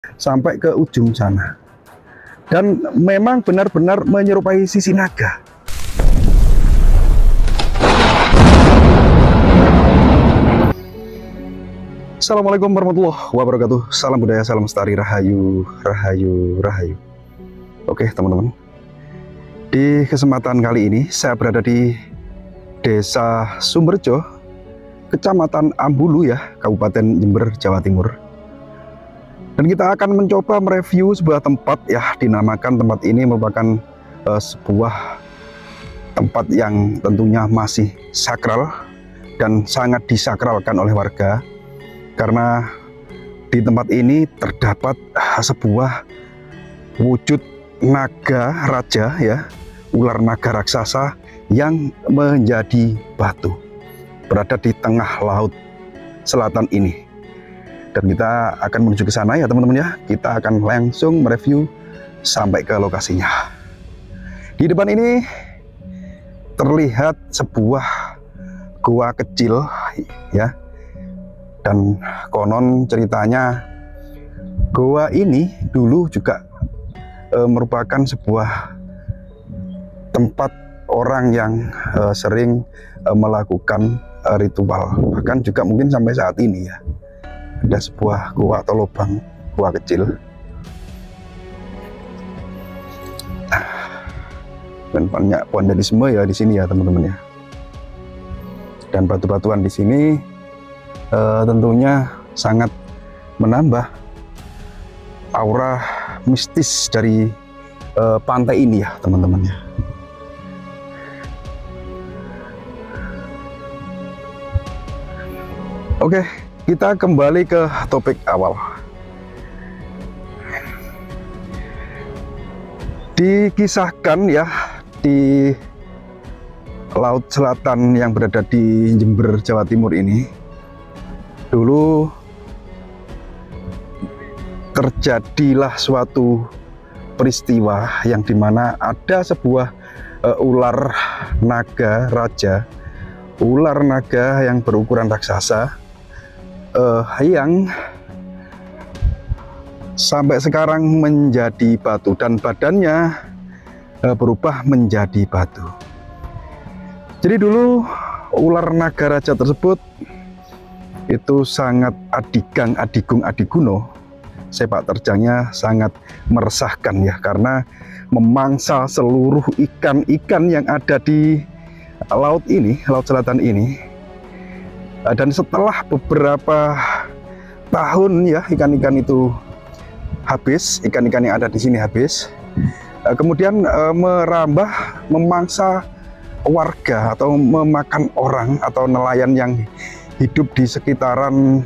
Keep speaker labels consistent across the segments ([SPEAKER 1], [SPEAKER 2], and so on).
[SPEAKER 1] sampai ke ujung sana. Dan memang benar-benar menyerupai sisi naga. Assalamualaikum warahmatullahi wabarakatuh. Salam budaya, salam lestari, rahayu, rahayu, rahayu. Oke teman-teman, di kesempatan kali ini saya berada di Desa Sumberjo, Kecamatan Ambulu ya, Kabupaten Jember, Jawa Timur. Dan kita akan mencoba mereview sebuah tempat ya, dinamakan tempat ini merupakan sebuah tempat yang tentunya masih sakral dan sangat disakralkan oleh warga. Karena di tempat ini terdapat sebuah wujud naga raja ya, ular naga raksasa yang menjadi batu, berada di tengah laut selatan ini. Dan kita akan menuju ke sana ya teman-teman ya. Kita akan langsung mereview sampai ke lokasinya. Di depan ini terlihat sebuah gua kecil ya. Dan konon ceritanya goa ini dulu juga merupakan sebuah tempat orang yang sering melakukan ritual, bahkan juga mungkin sampai saat ini ya, ada sebuah goa atau lubang goa kecil. Dan banyak vandalisme ya di sini ya teman-teman ya. Dan batu-batuan di sini tentunya sangat menambah aura mistis dari pantai ini ya teman-teman ya. Oke, kita kembali ke topik awal. Dikisahkan ya, di Laut Selatan yang berada di Jember, Jawa Timur ini, dulu terjadilah suatu peristiwa yang dimana ada sebuah ular naga raja, ular naga yang berukuran raksasa, yang sampai sekarang menjadi batu dan badannya berubah menjadi batu. Jadi dulu ular naga raja tersebut itu sangat adigang adigung adiguno, sepak terjangnya sangat meresahkan ya, karena memangsa seluruh ikan-ikan yang ada di laut ini, laut selatan ini. Dan setelah beberapa tahun ya, ikan-ikan itu habis, ikan-ikan yang ada di sini habis, kemudian merambah memangsa warga atau memakan orang atau nelayan yang hidup di sekitaran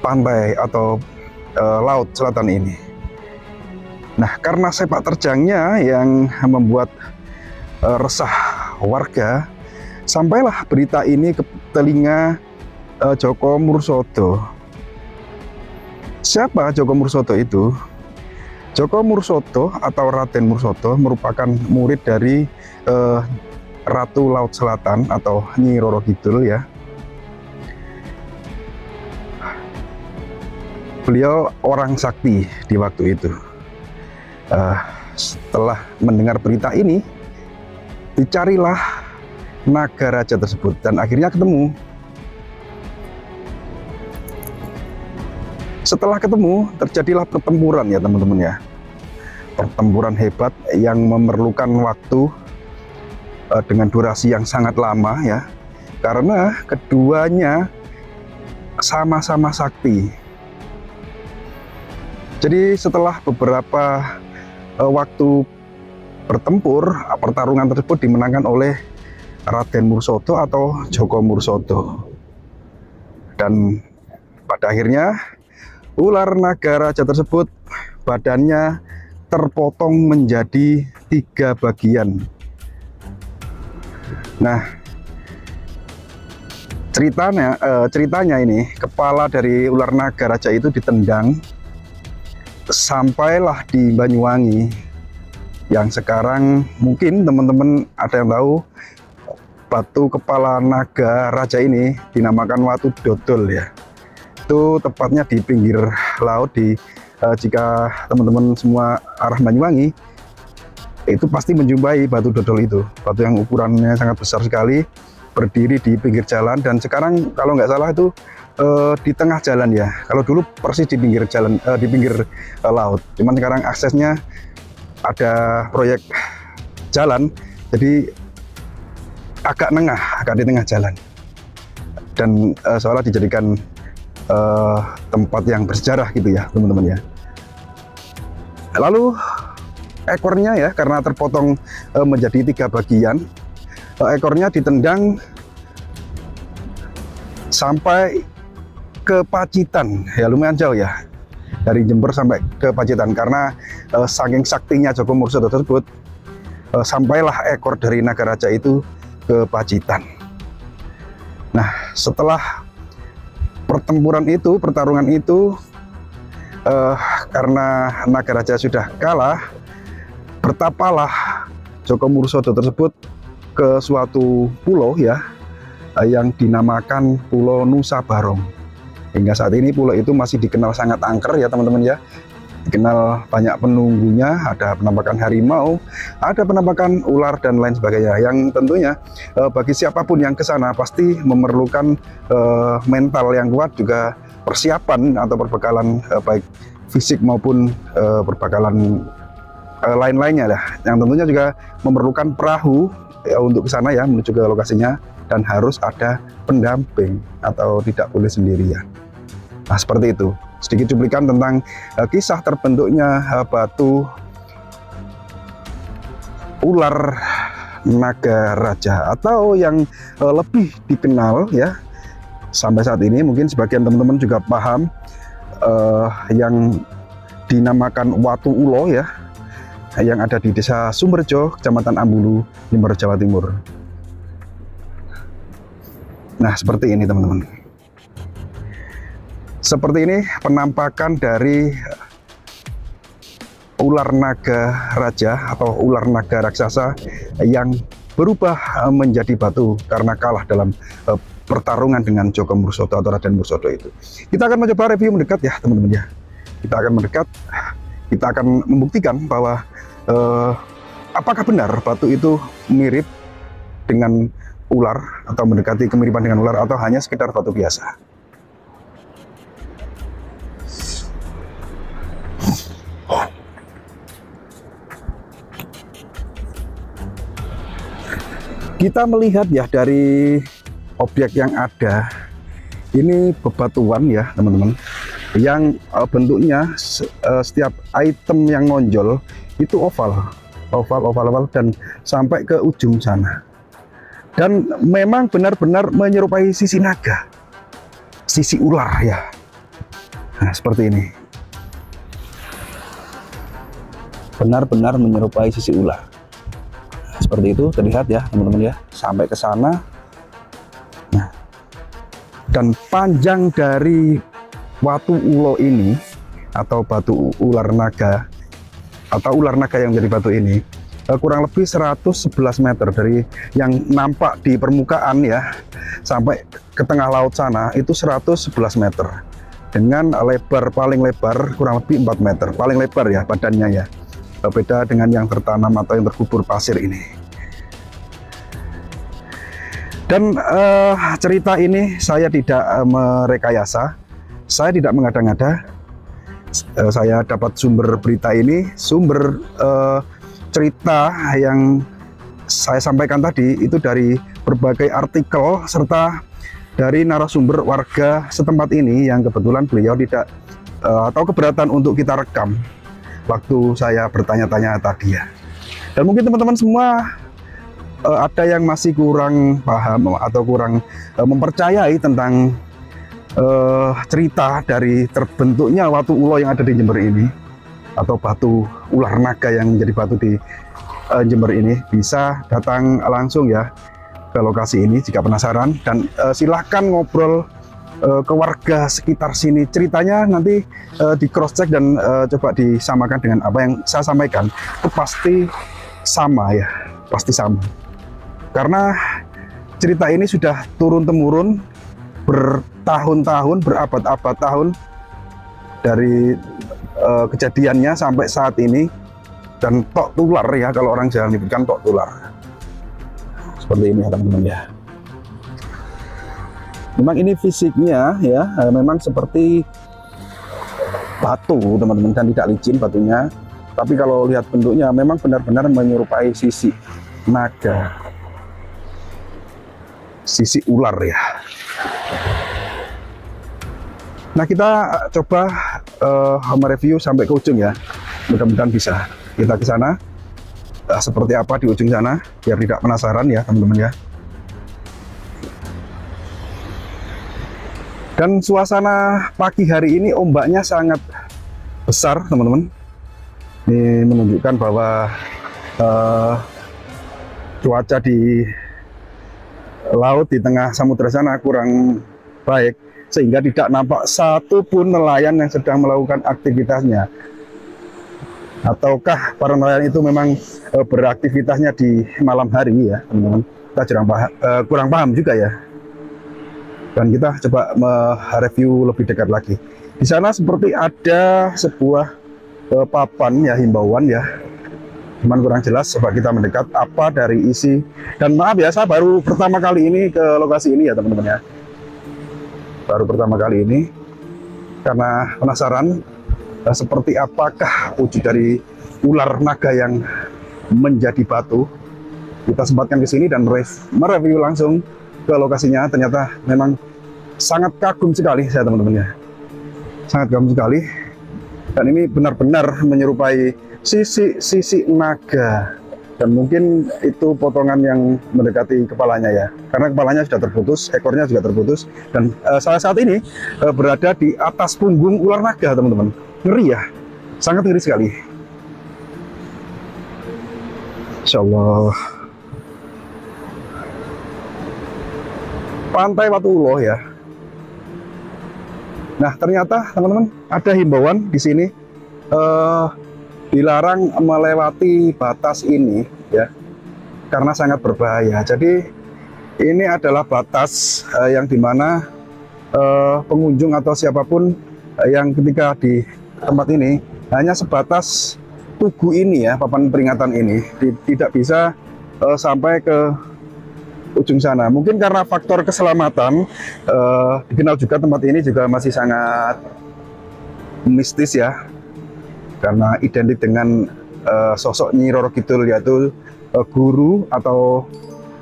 [SPEAKER 1] pantai atau laut selatan ini. Nah, karena sepak terjangnya yang membuat resah warga, sampailah berita ini ke telinga Joko Mursodo. Siapa Joko Mursodo itu? Joko Mursodo atau Raden Mursodo merupakan murid dari Ratu Laut Selatan atau Nyi Roro Kidul ya. Beliau orang sakti di waktu itu. Setelah mendengar berita ini, dicarilah naga raja tersebut dan akhirnya ketemu. Setelah ketemu, terjadilah pertempuran ya teman-teman ya. Pertempuran hebat yang memerlukan waktu dengan durasi yang sangat lama ya. Karena keduanya sama-sama sakti. Jadi setelah beberapa waktu bertempur, pertarungan tersebut dimenangkan oleh Raden Mursodo atau Joko Mursodo. Dan pada akhirnya ular naga raja tersebut badannya terpotong menjadi 3 bagian. Nah, ceritanya ini kepala dari ular naga raja itu ditendang sampailah di Banyuwangi, yang sekarang mungkin teman-teman ada yang tahu batu kepala naga raja ini dinamakan Watu Dodol ya. Itu tepatnya di pinggir laut di jika teman-teman semua arah Banyuwangi, itu pasti menjumpai batu dodol itu, batu yang ukurannya sangat besar sekali, berdiri di pinggir jalan. Dan sekarang kalau nggak salah itu di tengah jalan ya. Kalau dulu persis di pinggir jalan, di pinggir laut. Cuman sekarang aksesnya ada proyek jalan, jadi agak di tengah jalan. Dan seolah dijadikan tempat yang bersejarah gitu ya teman-teman ya. Lalu ekornya ya, karena terpotong menjadi 3 bagian, ekornya ditendang sampai ke Pacitan ya, lumayan jauh ya, dari Jember sampai ke Pacitan. Karena saking saktinya Joko Mursodo tersebut, sampailah ekor dari naga raja itu ke Pacitan. Nah, setelah pertarungan itu, karena naga raja sudah kalah, bertapalah Joko Mursodo tersebut ke suatu pulau ya, yang dinamakan Pulau Nusa Barong. Hingga saat ini pulau itu masih dikenal sangat angker ya teman-teman ya, dikenal banyak penunggunya, ada penampakan harimau, ada penampakan ular dan lain sebagainya, yang tentunya bagi siapapun yang ke sana pasti memerlukan mental yang kuat, juga persiapan atau perbekalan baik fisik maupun perbekalan lain-lainnya lah, yang tentunya juga memerlukan perahu ya, untuk ke sana ya, menuju ke lokasinya, dan harus ada pendamping atau tidak boleh sendirian. Nah, seperti itu sedikit cuplikan tentang kisah terbentuknya batu ular naga raja, atau yang lebih dikenal ya sampai saat ini, mungkin sebagian teman-teman juga paham, yang dinamakan Watu Ulo ya, yang ada di Desa Sumberjo, Kecamatan Ambulu, Jember, Jawa Timur. Nah, seperti ini teman-teman. Seperti ini penampakan dari ular naga raja atau ular naga raksasa yang berubah menjadi batu karena kalah dalam pertarungan dengan Joko Mursodo atau Raden Mursodo itu. Kita akan mencoba review mendekat ya teman-teman ya. Kita akan mendekat, kita akan membuktikan bahwa apakah benar batu itu mirip dengan ular atau mendekati kemiripan dengan ular, atau hanya sekedar batu biasa. Kita melihat ya dari objek yang ada, ini bebatuan ya teman-teman, yang bentuknya setiap item yang ngonjol itu oval dan sampai ke ujung sana, dan memang benar-benar menyerupai sisi naga, sisi ular ya. Nah, seperti ini, benar-benar menyerupai sisi ular. Seperti itu terlihat ya teman-teman ya, sampai ke sana. Nah, dan panjang dari Watu Ulo ini atau batu ular naga, atau ular naga yang menjadi batu ini, kurang lebih 111 meter dari yang nampak di permukaan ya, sampai ke tengah laut sana itu 111 meter, dengan lebar, paling lebar kurang lebih 4 meter, paling lebar ya badannya ya. Beda dengan yang tertanam atau yang terkubur pasir ini. Dan cerita ini saya tidak merekayasa, saya tidak mengada-ngada. Saya dapat sumber berita ini, sumber cerita yang saya sampaikan tadi itu dari berbagai artikel serta dari narasumber warga setempat ini, yang kebetulan beliau tidak atau keberatan untuk kita rekam waktu saya bertanya-tanya tadi ya. Dan mungkin teman-teman semua ada yang masih kurang paham atau kurang mempercayai tentang cerita dari terbentuknya Watu Ulo yang ada di Jember ini, atau batu ular naga yang menjadi batu di Jember ini. Bisa datang langsung ya ke lokasi ini jika penasaran, dan silahkan ngobrol ke warga sekitar sini. Ceritanya nanti di cross check dan coba disamakan dengan apa yang saya sampaikan, itu pasti sama ya, pasti sama, karena cerita ini sudah turun temurun bertahun-tahun, berabad-abad tahun, dari kejadiannya sampai saat ini, dan tok tular ya, kalau orang Jawa menyebutkan tok tular. Seperti ini ya teman-teman ya. Memang ini fisiknya ya, memang seperti batu teman-teman, dan tidak licin batunya. Tapi kalau lihat bentuknya memang benar-benar menyerupai sisi naga, sisi ular ya. Nah, kita coba mereview sampai ke ujung ya. Mudah-mudahan bisa. Kita ke sana. Seperti apa di ujung sana, biar tidak penasaran ya teman-teman ya. Dan suasana pagi hari ini ombaknya sangat besar teman-teman. Ini menunjukkan bahwa cuaca di laut di tengah samudera sana kurang baik, sehingga tidak nampak satupun nelayan yang sedang melakukan aktivitasnya. Ataukah para nelayan itu memang beraktivitasnya di malam hari ya teman-teman? Kita kurang paham juga ya. Dan kita coba mereview lebih dekat lagi. Di sana seperti ada sebuah papan ya, himbauan ya. Cuman kurang jelas, coba kita mendekat apa dari isi. Dan maaf ya, saya baru pertama kali ini ke lokasi ini ya teman-teman ya. Baru pertama kali ini, karena penasaran seperti apakah wujud dari ular naga yang menjadi batu. Kita sempatkan ke sini dan mereview langsung ke lokasinya. Ternyata memang sangat kagum sekali saya teman-teman ya. Sangat kagum sekali. Dan ini benar-benar menyerupai sisi naga. Dan mungkin itu potongan yang mendekati kepalanya ya. Karena kepalanya sudah terputus, ekornya juga terputus. Dan saya saat ini berada di atas punggung ular naga teman-teman. Ngeri ya, sangat ngeri sekali. Insya Allah. Pantai Watuloh ya. Nah, ternyata teman-teman ada himbauan di sini, dilarang melewati batas ini ya, karena sangat berbahaya. Jadi ini adalah batas yang dimana pengunjung atau siapapun yang ketika di tempat ini hanya sebatas tugu ini ya, papan peringatan ini, tidak bisa sampai ke ujung sana. Mungkin karena faktor keselamatan, dikenal juga tempat ini juga masih sangat mistis ya, karena identik dengan sosok Nyi Roro Kidul, yaitu guru atau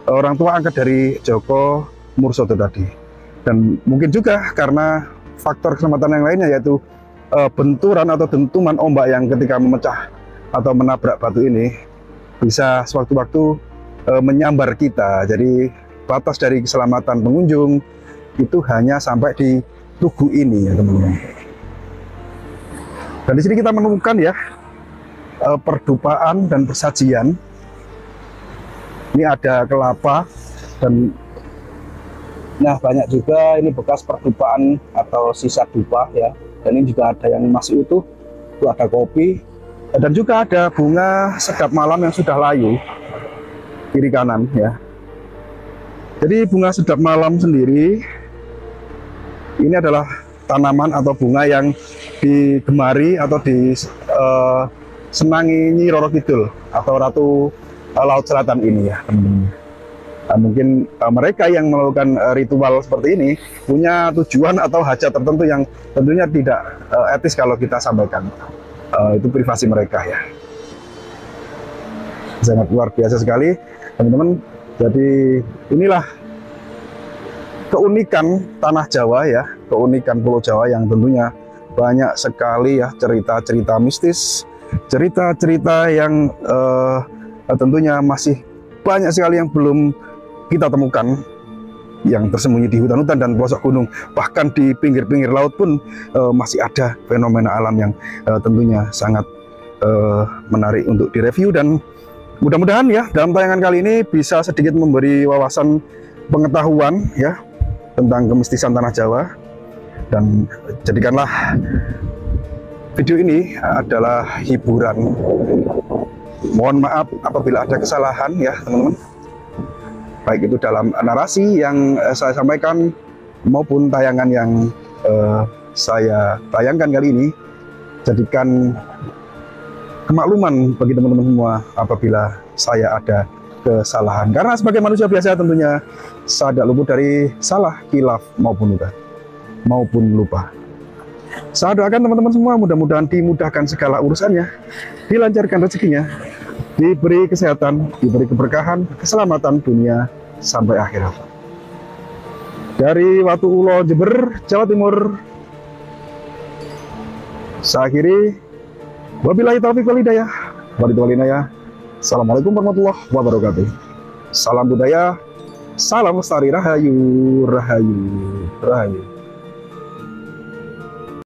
[SPEAKER 1] orang tua angkat dari Joko Mursodo tadi. Dan mungkin juga karena faktor keselamatan yang lainnya, yaitu benturan atau dentuman ombak yang ketika memecah atau menabrak batu ini bisa sewaktu-waktu menyambar kita. Jadi batas dari keselamatan pengunjung itu hanya sampai di tugu ini ya teman-teman. Dan di sini kita menemukan ya perdupaan dan persajian. Ini ada kelapa dan nah banyak juga ini bekas perdupaan atau sisa dupa ya. Dan ini juga ada yang masih utuh. Itu ada kopi dan juga ada bunga sedap malam yang sudah layu kiri kanan ya. Jadi bunga sedap malam sendiri ini adalah tanaman atau bunga yang digemari atau disenangi Nyi Roro Kidul atau Ratu Laut Selatan ini ya teman-teman. Nah, mungkin mereka yang melakukan ritual seperti ini punya tujuan atau hajat tertentu yang tentunya tidak etis kalau kita sampaikan. Itu privasi mereka ya. Sangat luar biasa sekali teman-teman. Jadi inilah keunikan tanah Jawa ya, keunikan Pulau Jawa yang tentunya banyak sekali ya cerita-cerita mistis, cerita-cerita yang tentunya masih banyak sekali yang belum kita temukan, yang tersembunyi di hutan-hutan dan pelosok gunung. Bahkan di pinggir-pinggir laut pun masih ada fenomena alam yang tentunya sangat menarik untuk direview. Dan mudah-mudahan ya dalam tayangan kali ini bisa sedikit memberi wawasan pengetahuan ya tentang kemistisan tanah Jawa. Dan jadikanlah video ini adalah hiburan. Mohon maaf apabila ada kesalahan ya teman-teman, baik itu dalam narasi yang saya sampaikan maupun tayangan yang saya tayangkan kali ini. jadikan kemakluman bagi teman-teman semua apabila saya ada kesalahan. Karena sebagai manusia biasa tentunya saya tidak luput dari salah, khilaf maupun lupa. Saya doakan teman-teman semua mudah-mudahan dimudahkan segala urusannya, dilancarkan rezekinya, diberi kesehatan, diberi keberkahan, keselamatan dunia sampai akhirat. Dari Watu Ulo, Jember, Jawa Timur, saya akhiri. Wabillahi taufiq wal hidayah. Assalamualaikum warahmatullahi wabarakatuh. Salam budaya, salam lestari, rahayu, rahayu, rahayu.